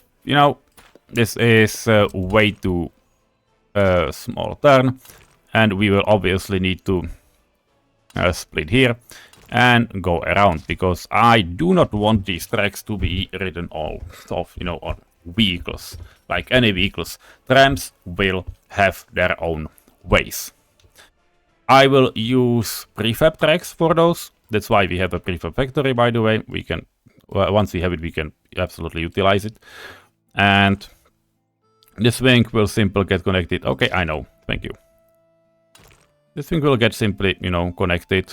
this is way too small turn, and we will obviously need to split here and go around, because I do not want these tracks to be ridden all off, on vehicles, like any vehicles. Trams will have their own ways. I will use prefab tracks for those. That's why we have a prefab factory, by the way. We can, once we have it, we can absolutely utilize it. And this wing will simply get connected. Okay, I know. Thank you. This thing will get simply, connected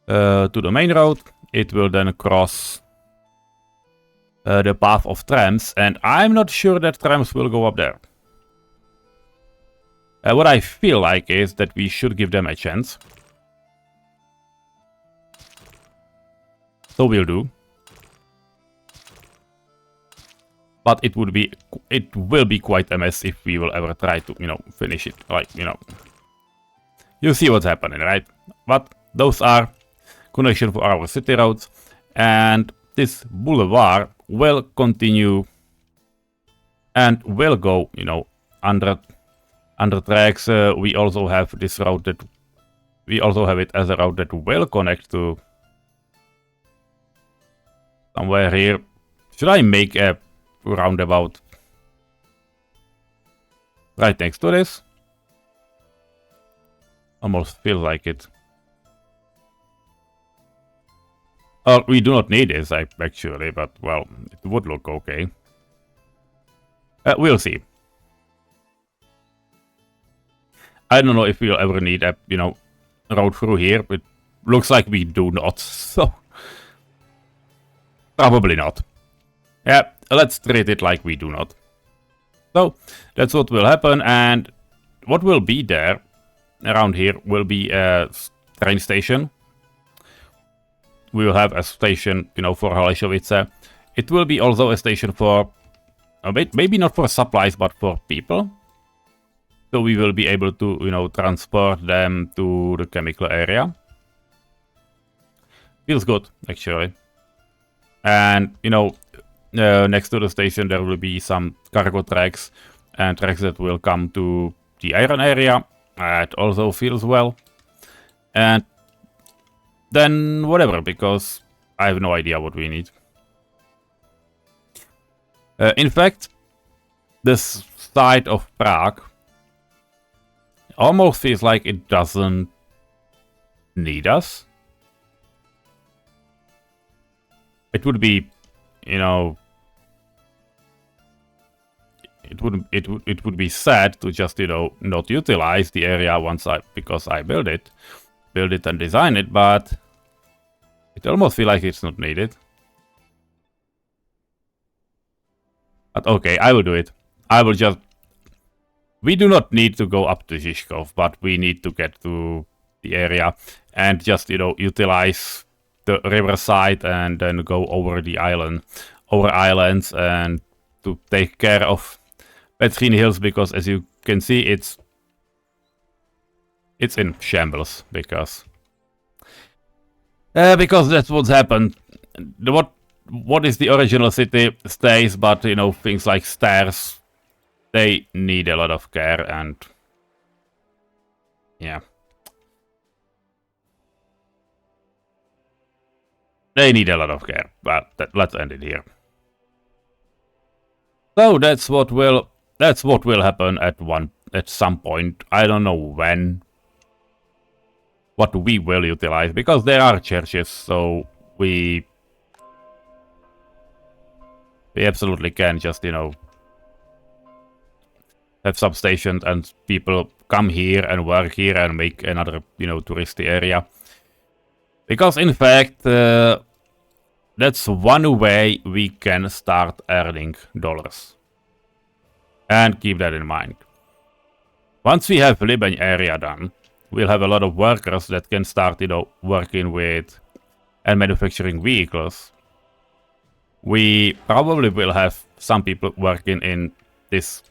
to the main road. It will then cross the path of trams, and I'm not sure that trams will go up there. What I feel like is that we should give them a chance. So we'll do. But it will be quite a mess if we will ever try to, finish it. Like, you see what's happening, right? But those are connection for our city roads, and this boulevard will continue and will go, under tracks. We also have this route that we also have it as a route that will connect to somewhere here. Should I make a roundabout right next to this? Almost feels like it. Oh, we do not need this, actually, but, well, it would look okay. We'll see. I don't know if we'll ever need a, road through here. It looks like we do not, so probably not. Yeah, let's treat it like we do not. So, that's what will happen, and what will be there around here will be a train station. We will have a station, for Holešovice. It will be also a station for, maybe not for supplies, but for people. So we will be able to, transport them to the chemical area. Feels good, actually. And, next to the station there will be some cargo tracks and tracks that will come to the iron area. That also feels well. And then whatever, because I have no idea what we need. In fact, this side of Prague almost feels like it doesn't need us. It would be, it would be sad to just, not utilize the area because I build it and design it, but it almost feels like it's not needed. But okay, I will do it. We do not need to go up to Žižkov, but we need to get to the area and just, utilize the riverside and then go over the islands and to take care of Petrini Hills, because as you can see, it's in shambles, because that's what's happened. What is the original city stays, but things like stairs, they need a lot of care, and yeah, they need a lot of care. But let's end it here. So that's what will happen at some point. I don't know when. What we will utilize, because there are churches, so we absolutely can just, have substations and people come here and work here and make another, touristy area. Because in fact, that's one way we can start earning dollars. And keep that in mind. Once we have living area done, we'll have a lot of workers that can start, working with and manufacturing vehicles. We probably will have some people working in this,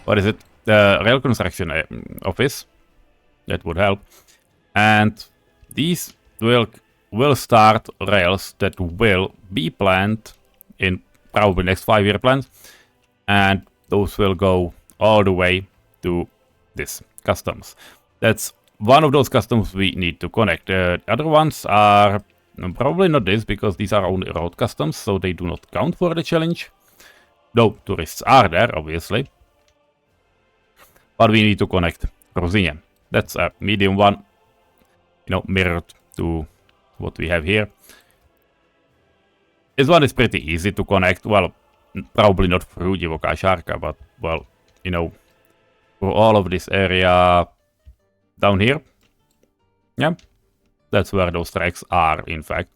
what is it? The rail construction office. That would help. And these will start rails that will be planned in probably next 5-year plans. And those will go all the way to this customs. That's one of those customs we need to connect. The other ones are probably not this, because these are only road customs, so they do not count for the challenge. Though tourists are there, obviously. But we need to connect Rosinje. That's a medium one, mirrored to what we have here. This one is pretty easy to connect. Well, probably not through Divoká Šárka, but, well, for all of this area down here. Yeah, that's where those tracks are, in fact.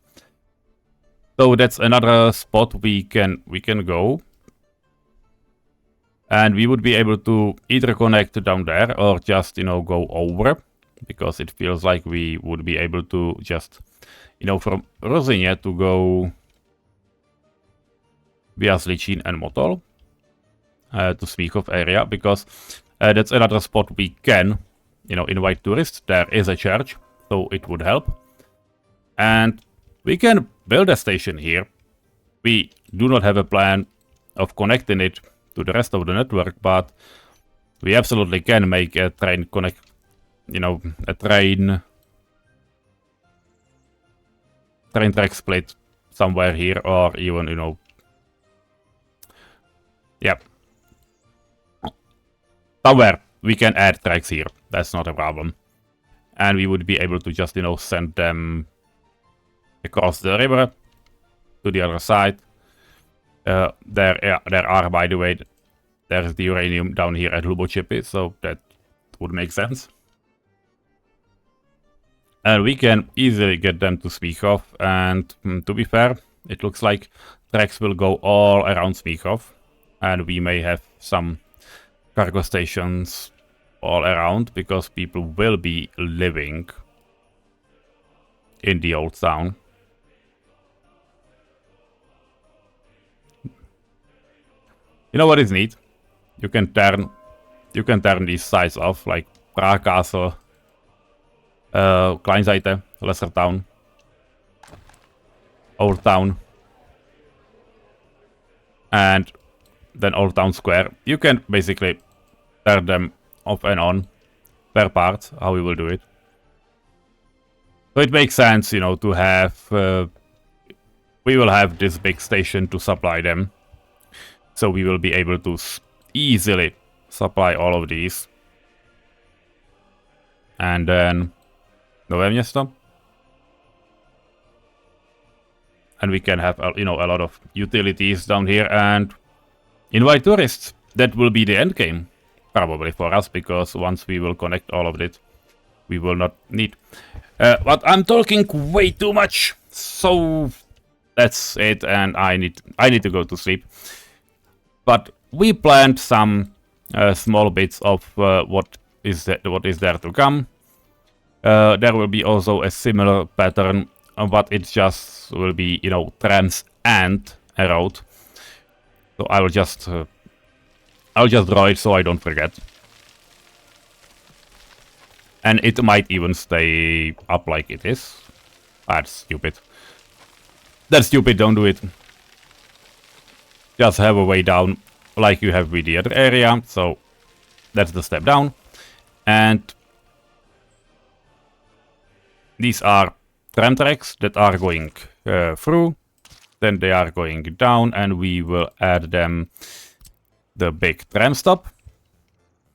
So that's another spot we can go. And we would be able to either connect down there or just, go over. Because it feels like we would be able to just, from Rosinje to go via Zličín and Motol to Smíchov area. Because that's another spot we can, invite tourists. There is a church, so it would help. And we can build a station here. We do not have a plan of connecting it to the rest of the network, but we absolutely can make a train connect, a train track split somewhere here, or even, yeah, somewhere we can add tracks here. That's not a problem. And we would be able to just, send them across the river to the other side. There are, by the way, there's the uranium down here at Hlubočepy, so that would make sense. And we can easily get them to Smíchov, and to be fair, it looks like tracks will go all around Smíchov, and we may have some cargo stations all around, because people will be living in the old town. You know what is neat? You can turn these sides off, like Prague Castle, Kleinseite, Lesser Town, Old Town, and then Old Town Square. You can basically turn them off and on per part, how we will do it. So it makes sense, to have, we will have this big station to supply them. So we will be able to easily supply all of these. And then Nové Město. And we can have, a lot of utilities down here and invite tourists. That will be the end game, probably for us, because once we will connect all of it, we will not need. But I'm talking way too much, so that's it, and I need to go to sleep. But we planned some small bits of what is there to come. There will be also a similar pattern, but it just will be, trams and a road. So I'll just draw it so I don't forget. And it might even stay up like it is. That's stupid. That's stupid, don't do it. Just have a way down like you have with the other area. So that's the step down. And these are tram tracks that are going through. Then they are going down, and we will add them the big tram stop.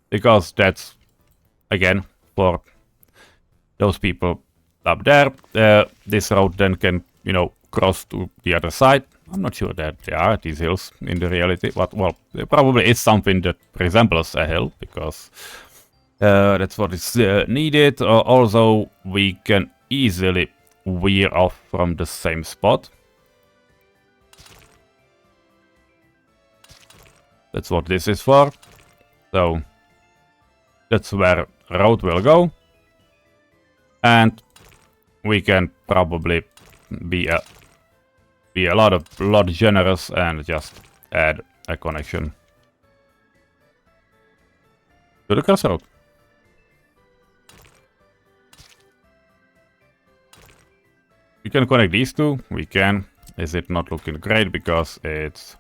Because that's, again, for those people up there. This road then can, cross to the other side. I'm not sure that there are these hills in the reality, but, well, there probably is something that resembles a hill, because that's what is needed. Also, we can easily veer off from the same spot. That's what this is for. So that's where road will go. And we can probably be a lot generous and just add a connection to the crossroad. We can connect these two. We can. Is it not looking great because it's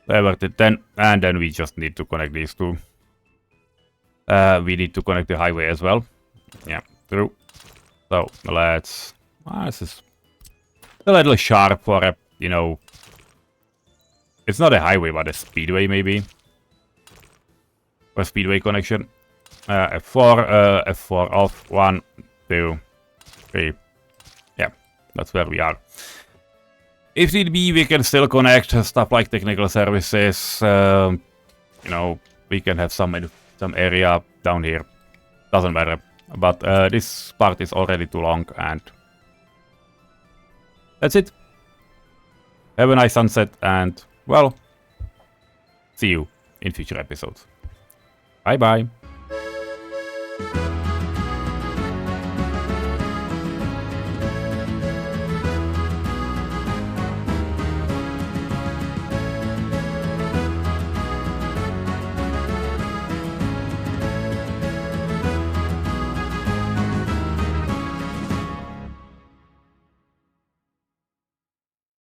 diverted 10, and then we just need to connect these two. We need to connect the highway as well. Yeah, true. So let's. This is a little sharp for a, you know. It's not a highway, but a speedway maybe. A speedway connection. F4, F4 off. 1, 2, 3. Yeah, that's where we are. If need be, we can still connect stuff like technical services. You know, we can have some area down here. Doesn't matter. But this part is already too long, and that's it. Have a nice sunset, and well, see you in future episodes. Bye bye.